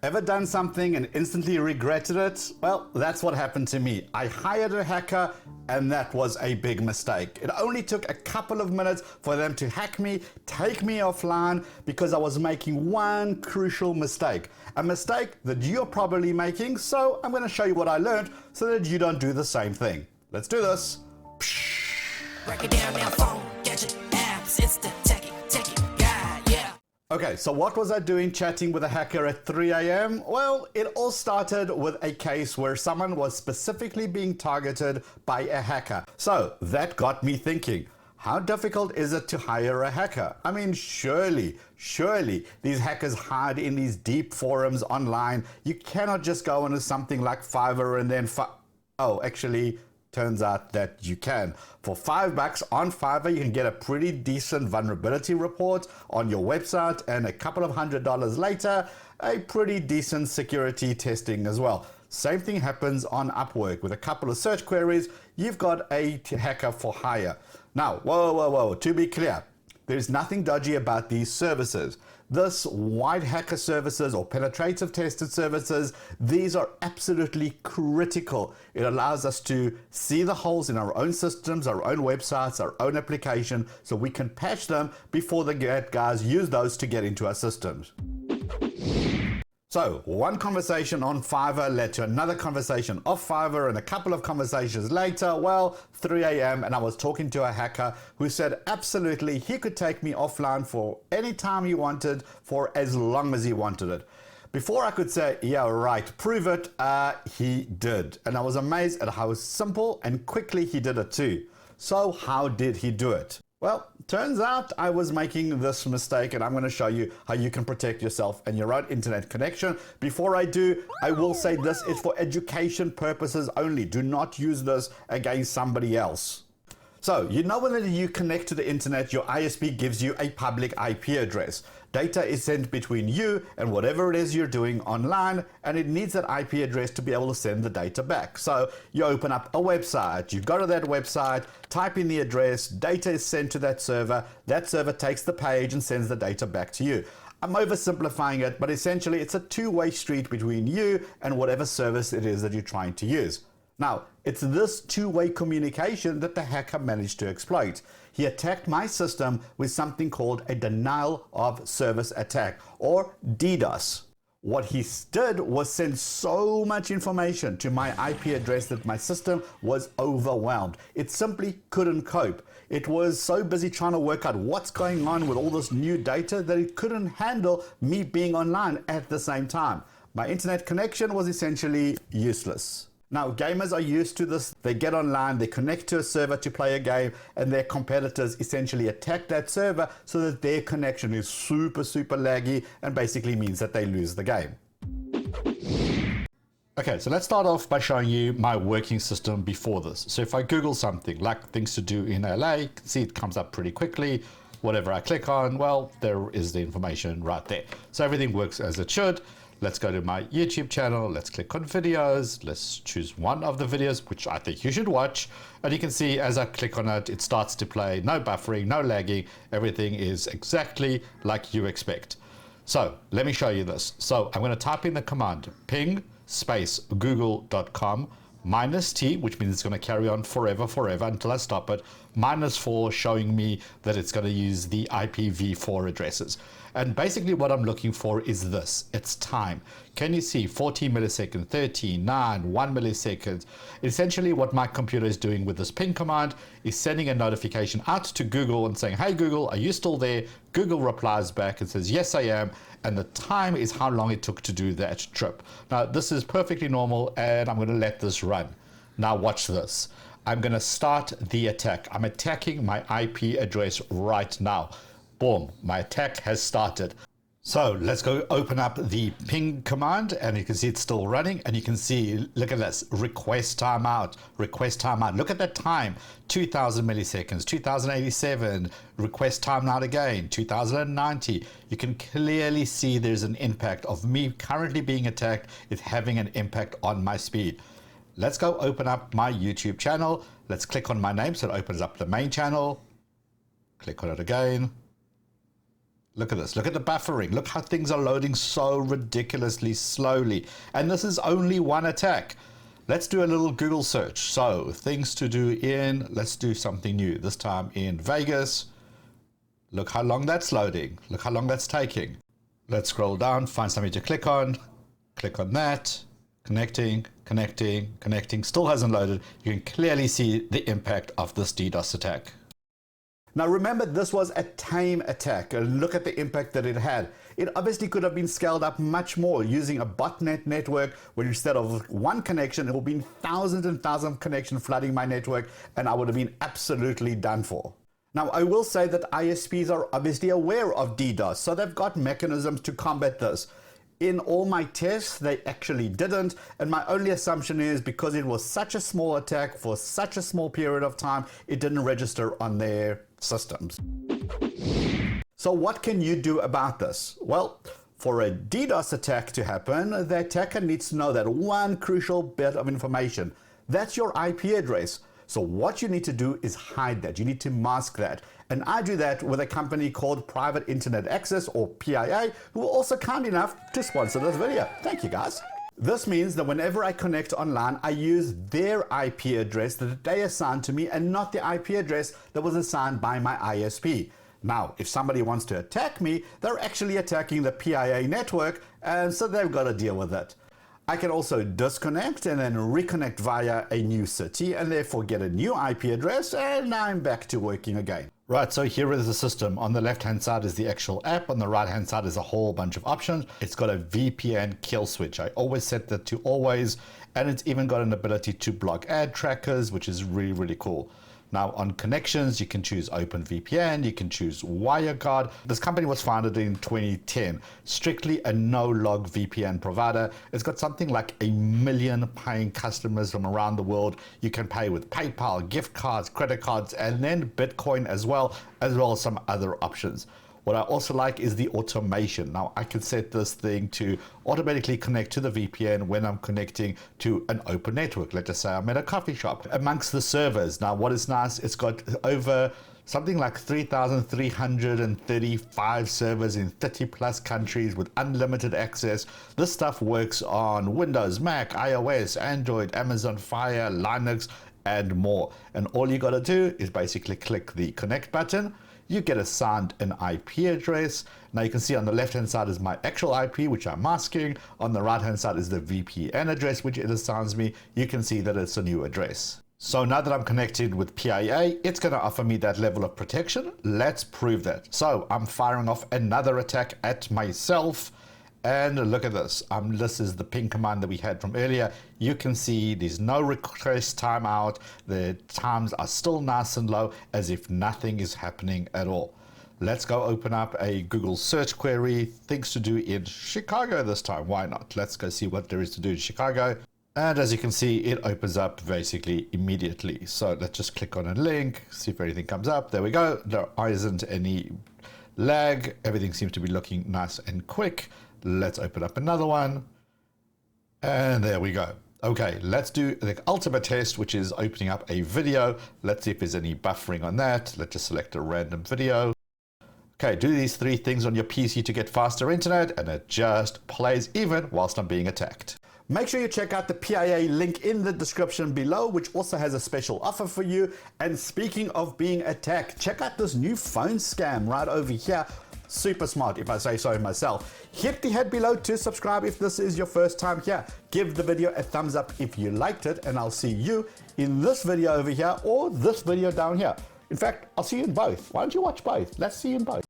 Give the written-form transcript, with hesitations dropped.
Ever done something and instantly regretted it? Well, that's what happened to me. I hired a hacker and that was a big mistake. It only took a couple of minutes for them to hack me, take me offline because I was making one crucial mistake. A mistake that you're probably making, so I'm going to show you what I learned so that you don't do the same thing. Let's do this. Break it down now, phone, gadget, apps, it's the Techie guy, yeah. Okay, so what was I doing chatting with a hacker at 3 a.m.? Well, it all started with a case where someone was specifically being targeted by a hacker. So that got me thinking, how difficult is it to hire a hacker? I mean, surely these hackers hide in these deep forums online. You cannot just go into something like Fiverr and then actually, turns out that you can. For $5 on Fiverr, you can get a pretty decent vulnerability report on your website, and a couple of $100 later, a pretty decent security testing as well. Same thing happens on Upwork. With a couple of search queries, you've got a hacker for hire. Now, whoa, to be clear, there's nothing dodgy about these services. This white hacker services or penetrative tested services, these are absolutely critical. It allows us to see the holes in our own systems, our own websites, our own application, so we can patch them before the bad guys use those to get into our systems. So one conversation on Fiverr led to another conversation off Fiverr, and a couple of conversations later, well, 3 a.m. and I was talking to a hacker who said absolutely he could take me offline for any time he wanted for as long as he wanted it. Before I could say, yeah, right, prove it, he did. And I was amazed at how simple and quickly he did it too. So how did he do it? Well, turns out I was making this mistake, and I'm going to show you how you can protect yourself and your own internet connection. Before I do, I will say this is for education purposes only. Do not use this against somebody else. So, you know when you connect to the internet, your ISP gives you a public IP address. Data is sent between you and whatever it is you're doing online, and it needs that IP address to be able to send the data back. So you open up a website, you go to that website, type in the address, data is sent to that server takes the page and sends the data back to you. I'm oversimplifying it, but essentially it's a two-way street between you and whatever service it is that you're trying to use. Now, it's this two-way communication that the hacker managed to exploit. He attacked my system with something called a denial of service attack, or DDoS. What he did was send so much information to my IP address that my system was overwhelmed. It simply couldn't cope. It was so busy trying to work out what's going on with all this new data that it couldn't handle me being online at the same time. My internet connection was essentially useless. Now, gamers are used to this. They get online, they connect to a server to play a game, and their competitors essentially attack that server so that their connection is super laggy and basically means that they lose the game. Okay, so let's start off by showing you my working system before this. So if I Google something like things to do in LA, you can see it comes up pretty quickly. Whatever I click on, well, there is the information right there. So everything works as it should. Let's go to my YouTube channel. Let's click on videos. Let's choose one of the videos, which I think you should watch. And you can see as I click on it, it starts to play. No buffering, no lagging. Everything is exactly like you expect. So let me show you this. So I'm going to type in the command ping space google.com -t, which means it's going to carry on forever until I stop it, -4 showing me that it's going to use the IPv4 addresses. And basically what I'm looking for is this. It's time. Can you see 14 milliseconds, 13, 9, 1 millisecond? Essentially what my computer is doing with this ping command is sending a notification out to Google and saying, hey Google, are you still there? Google replies back and says, yes, I am. And the time is how long it took to do that trip. Now, this is perfectly normal, and I'm going to let this run. Now watch this. I'm going to start the attack. I'm attacking my IP address right now. Boom, my attack has started. So let's go open up the ping command, and you can see it's still running, and you can see, look at this, request timeout. Look at that time, 2000 milliseconds, 2087, request timeout again, 2090. You can clearly see there's an impact of me currently being attacked. It's having an impact on my speed. Let's go open up my YouTube channel. Let's click on my name so it opens up the main channel. Click on it again. Look at this. Look at the buffering. Look how things are loading so ridiculously slowly. And this is only one attack. Let's do a little Google search. So things to do in, let's do something new. This time in Vegas. Look how long that's loading. Look how long that's taking. Let's scroll down, find something to click on. Click on that. Connecting, connecting, connecting. Still hasn't loaded. You can clearly see the impact of this DDoS attack. Now remember, this was a tame attack. Look at the impact that it had. It obviously could have been scaled up much more using a botnet network where instead of one connection, it would have been thousands and thousands of connections flooding my network, and I would have been absolutely done for. Now, I will say that ISPs are obviously aware of DDoS, so they've got mechanisms to combat this. In all my tests, they actually didn't, and my only assumption is because it was such a small attack for such a small period of time, it didn't register on their systems. So what can you do about this? Well, for a DDoS attack to happen, the attacker needs to know that one crucial bit of information. That's your IP address. So what you need to do is hide that. You need to mask that. And I do that with a company called Private Internet Access, or PIA, who were also kind enough to sponsor this video. Thank you, guys. This means that whenever I connect online, I use their IP address that they assigned to me and not the IP address that was assigned by my ISP. Now, if somebody wants to attack me, they're actually attacking the PIA network, and so they've got to deal with it. I can also disconnect and then reconnect via a new city and therefore get a new IP address, and I'm back to working again. Right, so here is the system. On the left-hand side is the actual app. On the right-hand side is a whole bunch of options. It's got a VPN kill switch. I always set that to always, and it's even got an ability to block ad trackers, which is really, really cool. Now on connections, you can choose OpenVPN, you can choose WireGuard. This company was founded in 2010, strictly a no-log VPN provider. It's got something like 1 million paying customers from around the world. You can pay with PayPal, gift cards, credit cards, and then Bitcoin as well as some other options. What I also like is the automation. Now I can set this thing to automatically connect to the VPN when I'm connecting to an open network. Let's just say I'm at a coffee shop. Amongst the servers, now what is nice, it's got over something like 3,335 servers in 30 plus countries with unlimited access. This stuff works on Windows, Mac, iOS, Android, Amazon Fire, Linux, and more. And all you gotta do is basically click the connect button. You get assigned an IP address. Now you can see on the left hand side is my actual IP, which I'm masking. On the right hand side is the VPN address, which it assigns me. You can see that it's a new address. So now that I'm connected with PIA, it's going to offer me that level of protection. Let's prove that. So I'm firing off another attack at myself. And look at this. This is the ping command that we had from earlier. You can see there's no request timeout. The times are still nice and low, as if nothing is happening at all. Let's go open up a Google search query. Things to do in Chicago this time. Why not? Let's go see what there is to do in Chicago. And as you can see, it opens up basically immediately. So let's just click on a link, see if anything comes up. There we go. There isn't any lag. Everything seems to be looking nice and quick. Let's open up another one. And there we go. Okay, let's do the ultimate test, which is opening up a video. Let's see if there's any buffering on that. Let's just select a random video. Okay, do these 3 things on your PC to get faster internet, and it just plays even whilst I'm being attacked. Make sure you check out the PIA link in the description below, which also has a special offer for you. And speaking of being attacked, check out this new phone scam right over here. Super smart, if I say so myself. Hit the head below to subscribe if this is your first time here. Give the video a thumbs up if you liked it, and I'll see you in this video over here or this video down here. In fact, I'll see you in both. Why don't you watch both? Let's see you in both.